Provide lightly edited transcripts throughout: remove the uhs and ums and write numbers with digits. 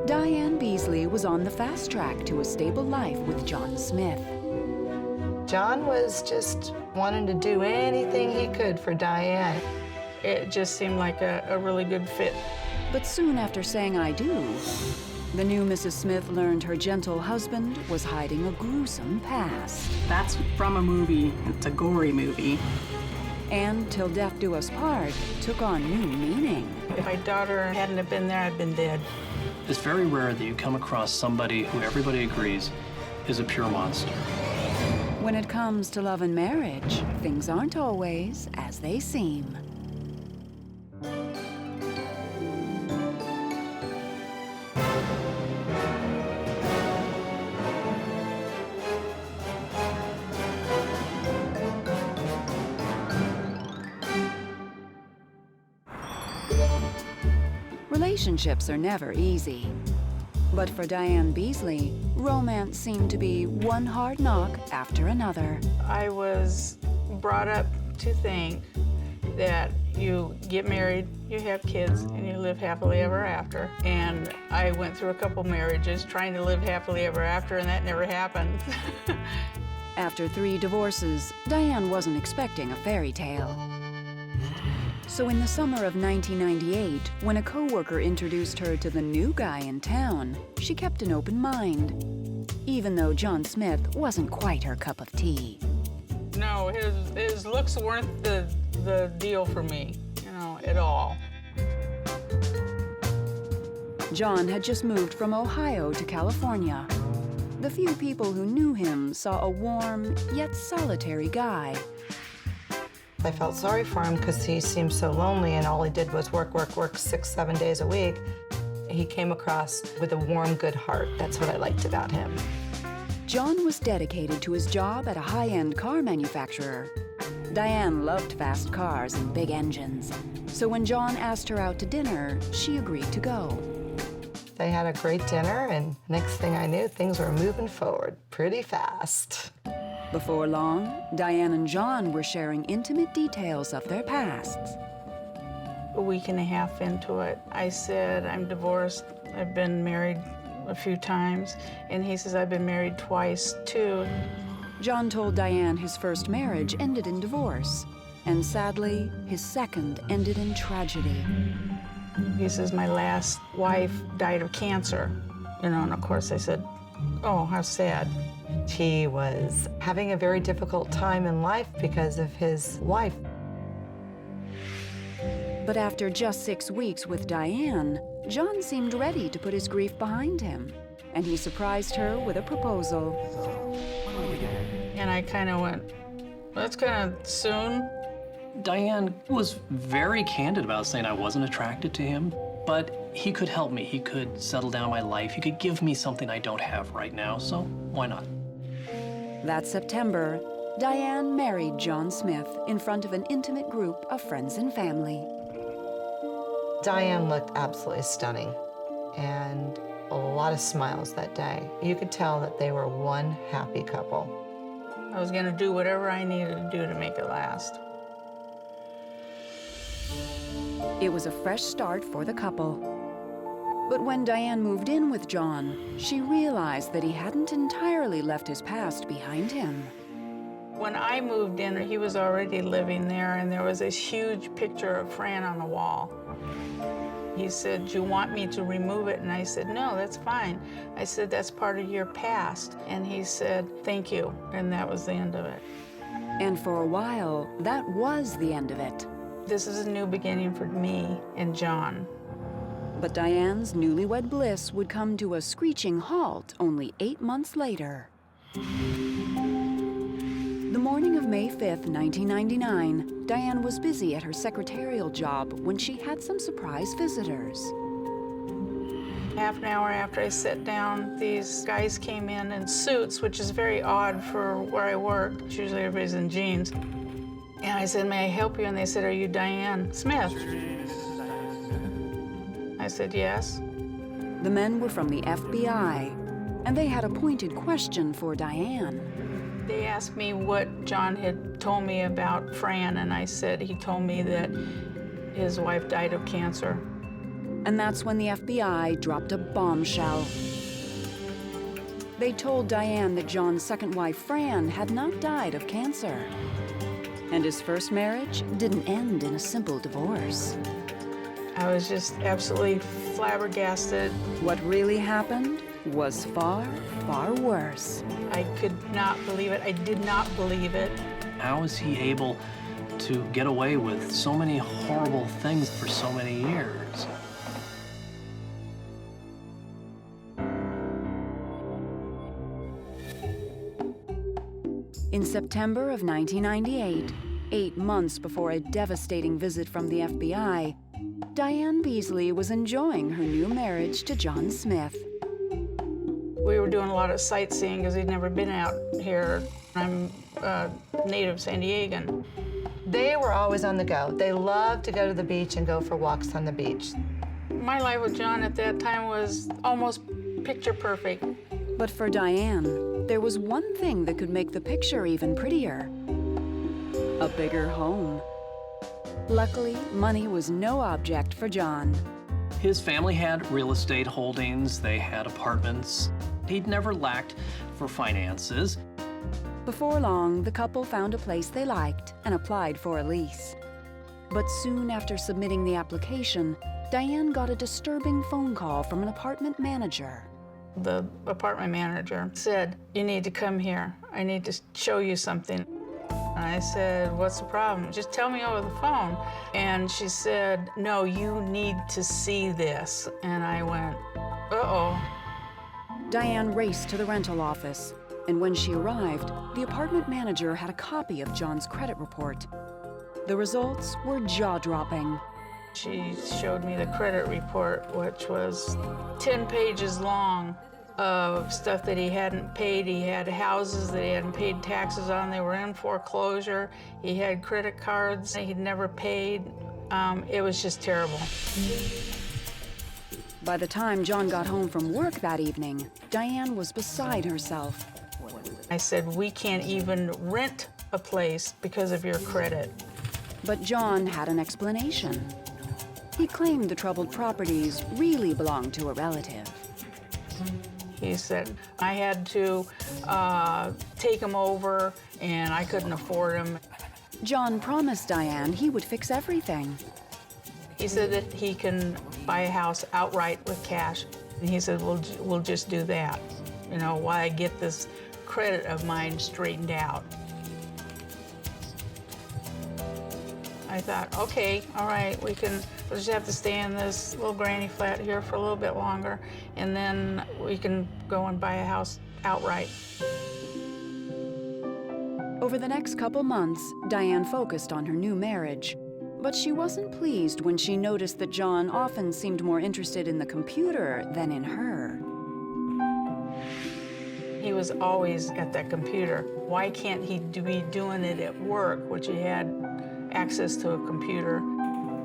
Diane Beasley was on the fast track to a stable life with John Smith. John was just wanting to do anything he could for Diane. It just seemed like a really good fit. But soon after saying I do, the new Mrs. Smith learned her gentle husband was hiding a gruesome past. That's from a movie. It's a gory movie. And Till Death Do Us Part took on new meaning. If my daughter hadn't have been there, I'd been dead. It's very rare that you come across somebody who everybody agrees is a pure monster. When it comes to love and marriage, things aren't always as they seem. Relationships are never easy. But for Diane Beasley, romance seemed to be one hard knock after another. I was brought up to think that you get married, you have kids, and you live happily ever after. And I went through a couple marriages trying to live happily ever after, and that never happened. After 3 divorces, Diane wasn't expecting a fairy tale. So in the summer of 1998, when a coworker introduced her to the new guy in town, she kept an open mind, even though John Smith wasn't quite her cup of tea. No, his looks weren't the deal for me, you know, at all. John had just moved from Ohio to California. The few people who knew him saw a warm, yet solitary guy. I felt sorry for him because he seemed so lonely and all he did was work 6, 7 days a week. He came across with a warm, good heart. That's what I liked about him. John was dedicated to his job at a high-end car manufacturer. Diane loved fast cars and big engines. So when John asked her out to dinner, she agreed to go. They had a great dinner, and next thing I knew, things were moving forward pretty fast. Before long, Diane and John were sharing intimate details of their pasts. A week and a half into it, I said, I'm divorced. I've been married a few times. And he says, I've been married twice, too. John told Diane his first marriage ended in divorce. And sadly, his second ended in tragedy. He says, my last wife died of cancer. You know, and of course I said, oh, how sad. He was having a very difficult time in life because of his wife. But after just 6 weeks with Diane, John seemed ready to put his grief behind him, and he surprised her with a proposal. And I kind of went, well, that's kind of soon. Diane was very candid about saying I wasn't attracted to him, but he could help me. He could settle down my life. He could give me something I don't have right now, so why not? That September, Diane married John Smith in front of an intimate group of friends and family. Diane looked absolutely stunning, and a lot of smiles that day. You could tell that they were one happy couple. I was going to do whatever I needed to do to make it last. It was a fresh start for the couple. But when Diane moved in with John, she realized that he hadn't entirely left his past behind him. When I moved in, he was already living there, and there was this huge picture of Fran on the wall. He said, do you want me to remove it? And I said, no, that's fine. I said, that's part of your past. And he said, thank you. And that was the end of it. And for a while, that was the end of it. This is a new beginning for me and John. But Diane's newlywed bliss would come to a screeching halt only 8 months later. The morning of May 5th, 1999, Diane was busy at her secretarial job when she had some surprise visitors. Half an hour after I sat down, these guys came in suits, which is very odd for where I work. Usually everybody's in jeans. And I said, may I help you? And they said, are you Diane Smith? I said, yes. The men were from the FBI, and they had a pointed question for Diane. They asked me what John had told me about Fran, and I said he told me that his wife died of cancer. And that's when the FBI dropped a bombshell. They told Diane that John's second wife, Fran, had not died of cancer. And his first marriage didn't end in a simple divorce. I was just absolutely flabbergasted. What really happened was far, far worse. I could not believe it. I did not believe it. How is he able to get away with so many horrible things for so many years? In September of 1998, 8 months before a devastating visit from the FBI, Diane Beasley was enjoying her new marriage to John Smith. We were doing a lot of sightseeing because he'd never been out here. I'm a native San Diegan. They were always on the go. They loved to go to the beach and go for walks on the beach. My life with John at that time was almost picture perfect. But for Diane, there was one thing that could make the picture even prettier: a bigger home. Luckily, money was no object for John. His family had real estate holdings, they had apartments. He'd never lacked for finances. Before long, the couple found a place they liked and applied for a lease. But soon after submitting the application, Diane got a disturbing phone call from an apartment manager. The apartment manager said, "You need to come here. I need to show you something." And I said, "What's the problem? Just tell me over the phone." And she said, "No, you need to see this." And I went, uh-oh. Diane raced to the rental office, and when she arrived, the apartment manager had a copy of John's credit report. The results were jaw-dropping. She showed me the credit report, which was 10 pages long of stuff that he hadn't paid. He had houses that he hadn't paid taxes on. They were in foreclosure. He had credit cards that he'd never paid. It was just terrible. By the time John got home from work that evening, Diane was beside herself. I said, "We can't even rent a place because of your credit." But John had an explanation. He claimed the troubled properties really belonged to a relative. He said, "I had to take him over and I couldn't afford him." John promised Diane he would fix everything. He said that he can buy a house outright with cash. And he said, we'll just do that, you know, while I get this credit of mine straightened out. I thought, okay, all right, we'll just have to stay in this little granny flat here for a little bit longer, and then we can go and buy a house outright. Over the next couple months, Diane focused on her new marriage. But she wasn't pleased when she noticed that John often seemed more interested in the computer than in her. He was always at that computer. Why can't he be doing it at work, which he had access to a computer?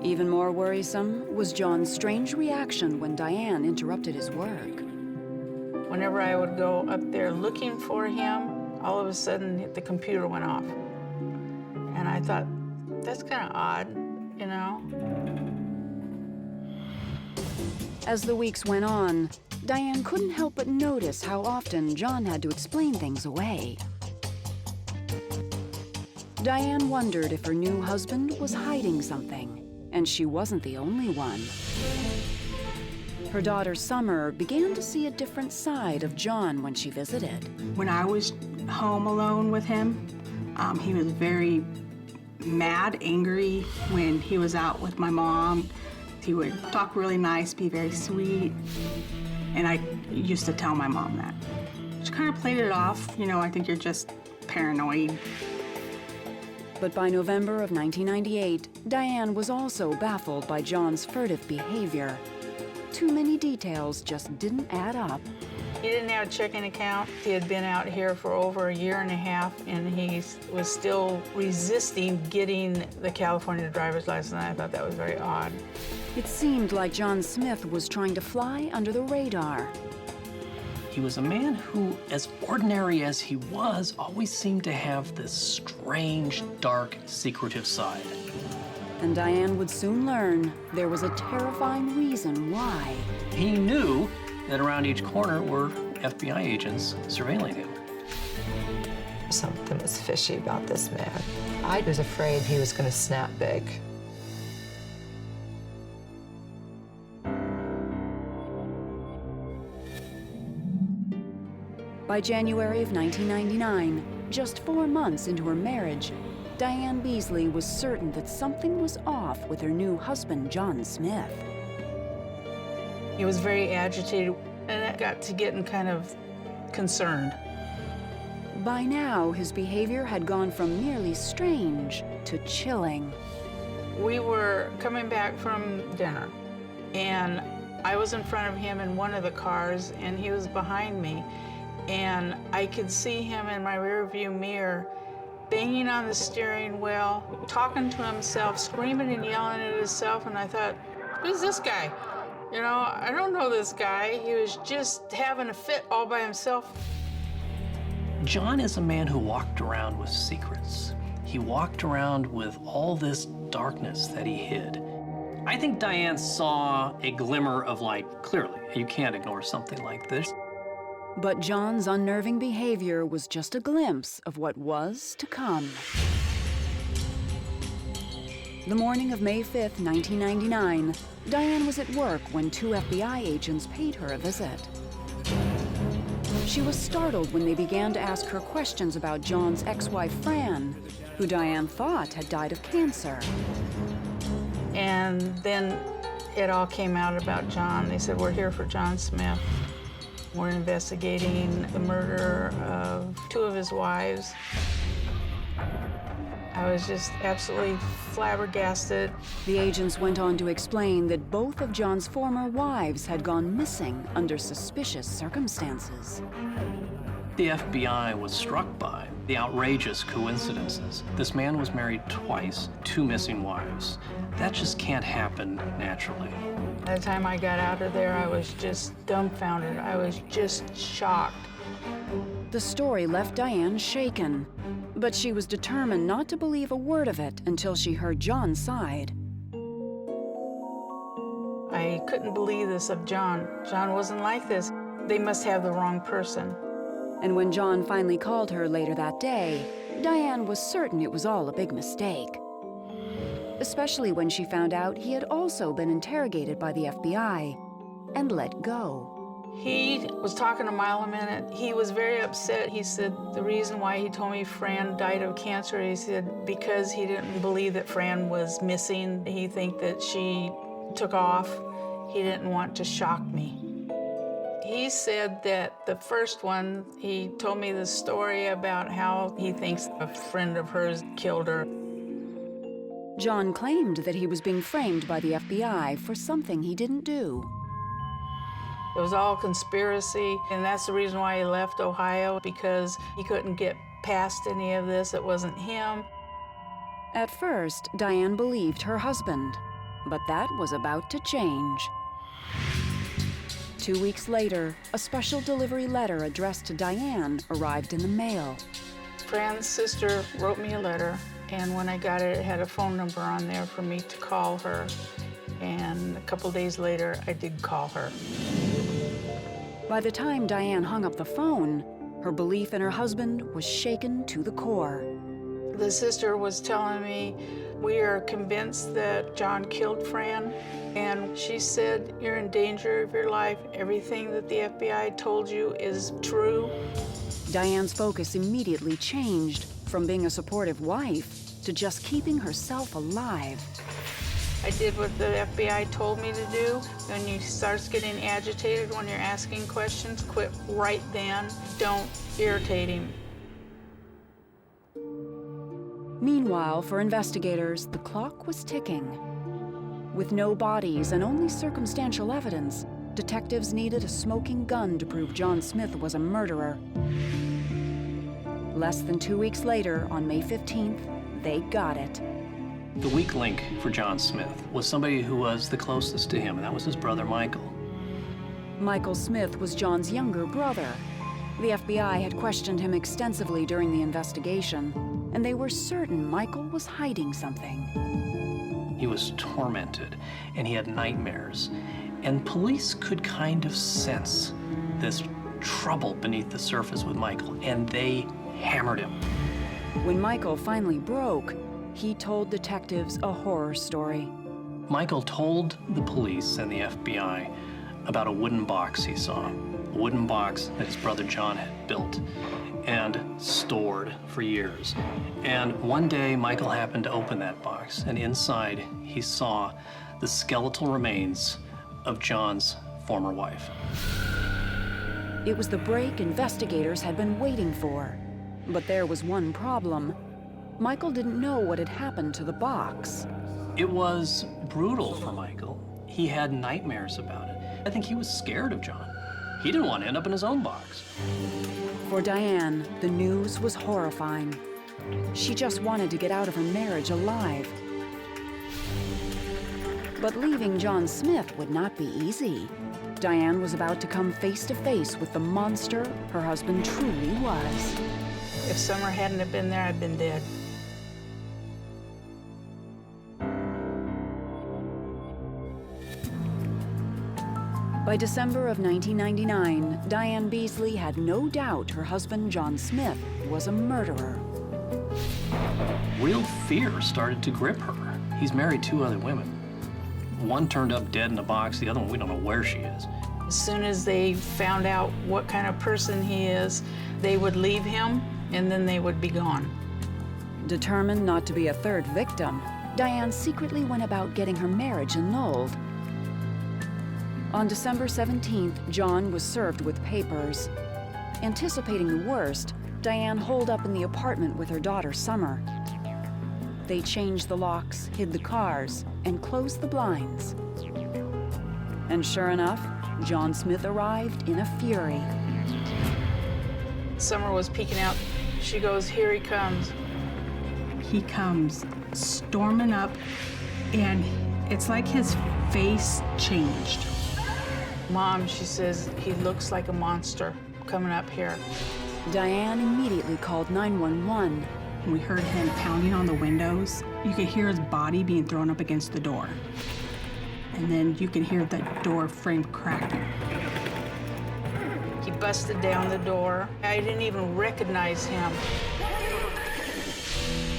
Even more worrisome was John's strange reaction when Diane interrupted his work. Whenever I would go up there looking for him, all of a sudden the computer went off. And I thought, that's kind of odd, you know? As the weeks went on, Diane couldn't help but notice how often John had to explain things away. Diane wondered if her new husband was hiding something, and she wasn't the only one. Her daughter Summer began to see a different side of John when she visited. When I was home alone with him, he was very mad, angry. When he was out with my mom, he would talk really nice, be very sweet. And I used to tell my mom that. She kind of played it off, you know, I think you're just paranoid. But by November of 1998, Diane was also baffled by John's furtive behavior. Too many details just didn't add up. He didn't have a checking account. He had been out here for over a year and a half, and he was still resisting getting the California driver's license. And I thought that was very odd. It seemed like John Smith was trying to fly under the radar. He was a man who, as ordinary as he was, always seemed to have this strange, dark, secretive side. And Diane would soon learn there was a terrifying reason why. He knew that around each corner were FBI agents surveilling him. Something was fishy about this man. I was afraid he was going to snap big. By January of 1999, just 4 months into her marriage, Diane Beasley was certain that something was off with her new husband, John Smith. He was very agitated, and it got to getting kind of concerned. By now, his behavior had gone from merely strange to chilling. We were coming back from dinner, and I was in front of him in one of the cars, and he was behind me. And I could see him in my rearview mirror, banging on the steering wheel, talking to himself, screaming and yelling at himself, and I thought, who's this guy? You know, I don't know this guy. He was just having a fit all by himself. John is a man who walked around with secrets. He walked around with all this darkness that he hid. I think Diane saw a glimmer of light clearly. You can't ignore something like this. But John's unnerving behavior was just a glimpse of what was to come. The morning of May 5th, 1999, Diane was at work when 2 FBI agents paid her a visit. She was startled when they began to ask her questions about John's ex-wife, Fran, who Diane thought had died of cancer. And then it all came out about John. They said, we're here for John Smith. We're investigating the murder of 2 of his wives. I was just absolutely flabbergasted. The agents went on to explain that both of John's former wives had gone missing under suspicious circumstances. The FBI was struck by the outrageous coincidences. This man was married twice, 2 missing wives. That just can't happen naturally. By the time I got out of there, I was just dumbfounded. I was just shocked. The story left Diane shaken, but she was determined not to believe a word of it until she heard John's side. I couldn't believe this of John. John wasn't like this. They must have the wrong person. And when John finally called her later that day, Diane was certain it was all a big mistake. Especially when she found out he had also been interrogated by the FBI and let go. He was talking a mile a minute. He was very upset. He said the reason why he told me Fran died of cancer, he said because he didn't believe that Fran was missing. He think that she took off. He didn't want to shock me. He said that the first one, he told me the story about how he thinks a friend of hers killed her. John claimed that he was being framed by the FBI for something he didn't do. It was all conspiracy, and that's the reason why he left Ohio, because he couldn't get past any of this. It wasn't him. At first, Diane believed her husband, but that was about to change. 2 weeks later, a special delivery letter addressed to Diane arrived in the mail. Fran's sister wrote me a letter, and when I got it, it had a phone number on there for me to call her. And a couple days later, I did call her. By the time Diane hung up the phone, her belief in her husband was shaken to the core. The sister was telling me, we are convinced that John killed Fran. And she said, you're in danger of your life. Everything that the FBI told you is true. Diane's focus immediately changed from being a supportive wife to just keeping herself alive. I did what the FBI told me to do. When you start getting agitated when you're asking questions, quit right then. Don't irritate him. Meanwhile, for investigators, the clock was ticking. With no bodies and only circumstantial evidence, detectives needed a smoking gun to prove John Smith was a murderer. Less than 2 weeks later, on May 15th, they got it. The weak link for John Smith was somebody who was the closest to him, and that was his brother, Michael. Michael Smith was John's younger brother. The FBI had questioned him extensively during the investigation, and they were certain Michael was hiding something. He was tormented, and he had nightmares. And police could kind of sense this trouble beneath the surface with Michael, and they hammered him. When Michael finally broke, he told detectives a horror story. Michael told the police and the FBI about a wooden box he saw, a wooden box that his brother John had built and stored for years. And one day, Michael happened to open that box, and inside he saw the skeletal remains of John's former wife. It was the break investigators had been waiting for. But there was one problem. Michael didn't know what had happened to the box. It was brutal for Michael. He had nightmares about it. I think he was scared of John. He didn't want to end up in his own box. For Diane, the news was horrifying. She just wanted to get out of her marriage alive. But leaving John Smith would not be easy. Diane was about to come face to face with the monster her husband truly was. If Summer hadn't have been there, I'd been dead. By December of 1999, Diane Beasley had no doubt her husband, John Smith, was a murderer. Real fear started to grip her. He's married 2 other women. One turned up dead in a box, the other one, we don't know where she is. As soon as they found out what kind of person he is, they would leave him, and then they would be gone. Determined not to be a third victim, Diane secretly went about getting her marriage annulled. On December 17th, John was served with papers. Anticipating the worst, Diane holed up in the apartment with her daughter, Summer. They changed the locks, hid the cars, and closed the blinds. And sure enough, John Smith arrived in a fury. Summer was peeking out. She goes, "Here he comes." He comes storming up, and it's like his face changed. "Mom," she says, "he looks like a monster coming up here." Diane immediately called 911. We heard him pounding on the windows. You could hear his body being thrown up against the door. And then you can hear the door frame cracking. He busted down the door. I didn't even recognize him.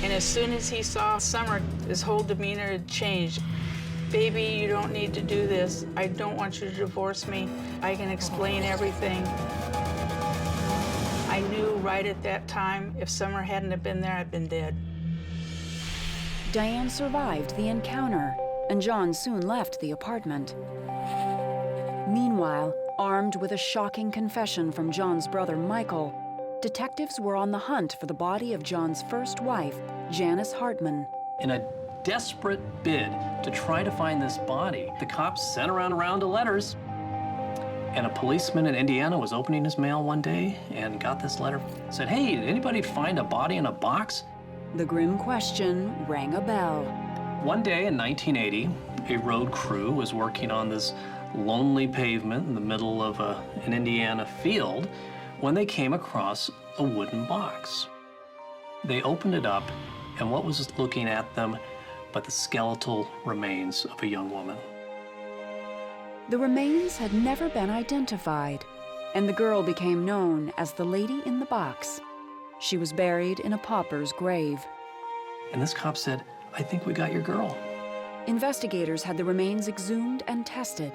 And as soon as he saw Summer, his whole demeanor had changed. "Baby, you don't need to do this. I don't want you to divorce me. I can explain everything." I knew right at that time, if Summer hadn't have been there, I'd been dead. Diane survived the encounter, and John soon left the apartment. Meanwhile, armed with a shocking confession from John's brother Michael, detectives were on the hunt for the body of John's first wife, Janice Hartman. In a desperate bid to try to find this body, the cops sent around a round of letters. And a policeman in Indiana was opening his mail one day and got this letter. Said, "Hey, did anybody find a body in a box?" The grim question rang a bell. One day in 1980, a road crew was working on this lonely pavement in the middle of an Indiana field when they came across a wooden box. They opened it up, and what was looking at them but the skeletal remains of a young woman. The remains had never been identified, and the girl became known as the lady in the box. She was buried in a pauper's grave. And this cop said, "I think we got your girl." Investigators had the remains exhumed and tested,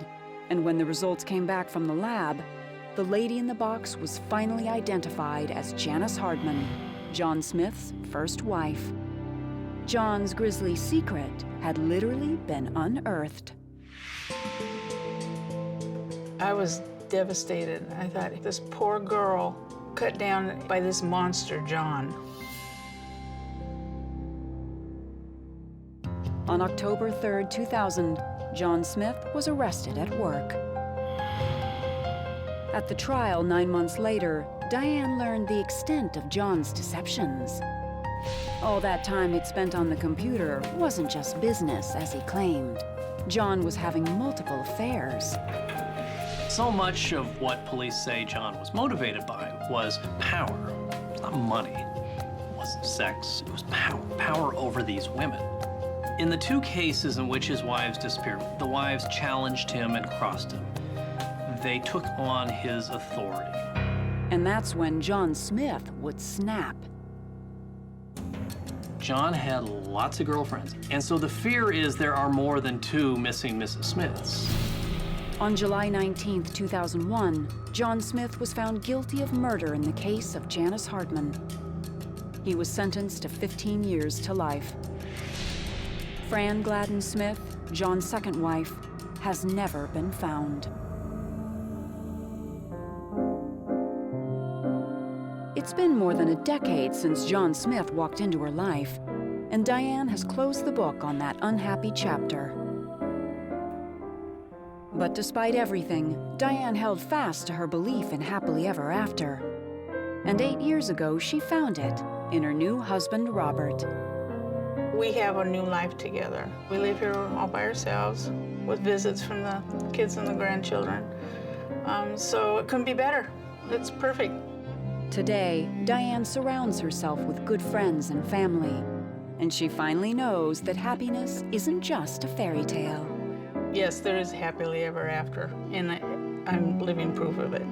and when the results came back from the lab, the lady in the box was finally identified as Janice Hartman, John Smith's first wife. John's grisly secret had literally been unearthed. I was devastated. I thought, this poor girl cut down by this monster, John. On October 3rd, 2000, John Smith was arrested at work. At the trial 9 months later, Diane learned the extent of John's deceptions. All that time he'd spent on the computer wasn't just business, as he claimed. John was having multiple affairs. So much of what police say John was motivated by was power. It's not money. It wasn't sex. It was power. Power over these women. In the two cases in which his wives disappeared, the wives challenged him and crossed him. They took on his authority. And that's when John Smith would snap. John had lots of girlfriends, and so the fear is there are more than 2 missing Mrs. Smiths. On July 19, 2001, John Smith was found guilty of murder in the case of Janice Hartman. He was sentenced to 15 years to life. Fran Gladden Smith, John's second wife, has never been found. It's been more than a decade since John Smith walked into her life, and Diane has closed the book on that unhappy chapter. But despite everything, Diane held fast to her belief in happily ever after. And 8 years ago, she found it in her new husband, Robert. We have a new life together. We live here all by ourselves with visits from the kids and the grandchildren. So it couldn't be better. It's perfect. Today, Diane surrounds herself with good friends and family, and she finally knows that happiness isn't just a fairy tale. Yes, there is happily ever after, and I'm living proof of it.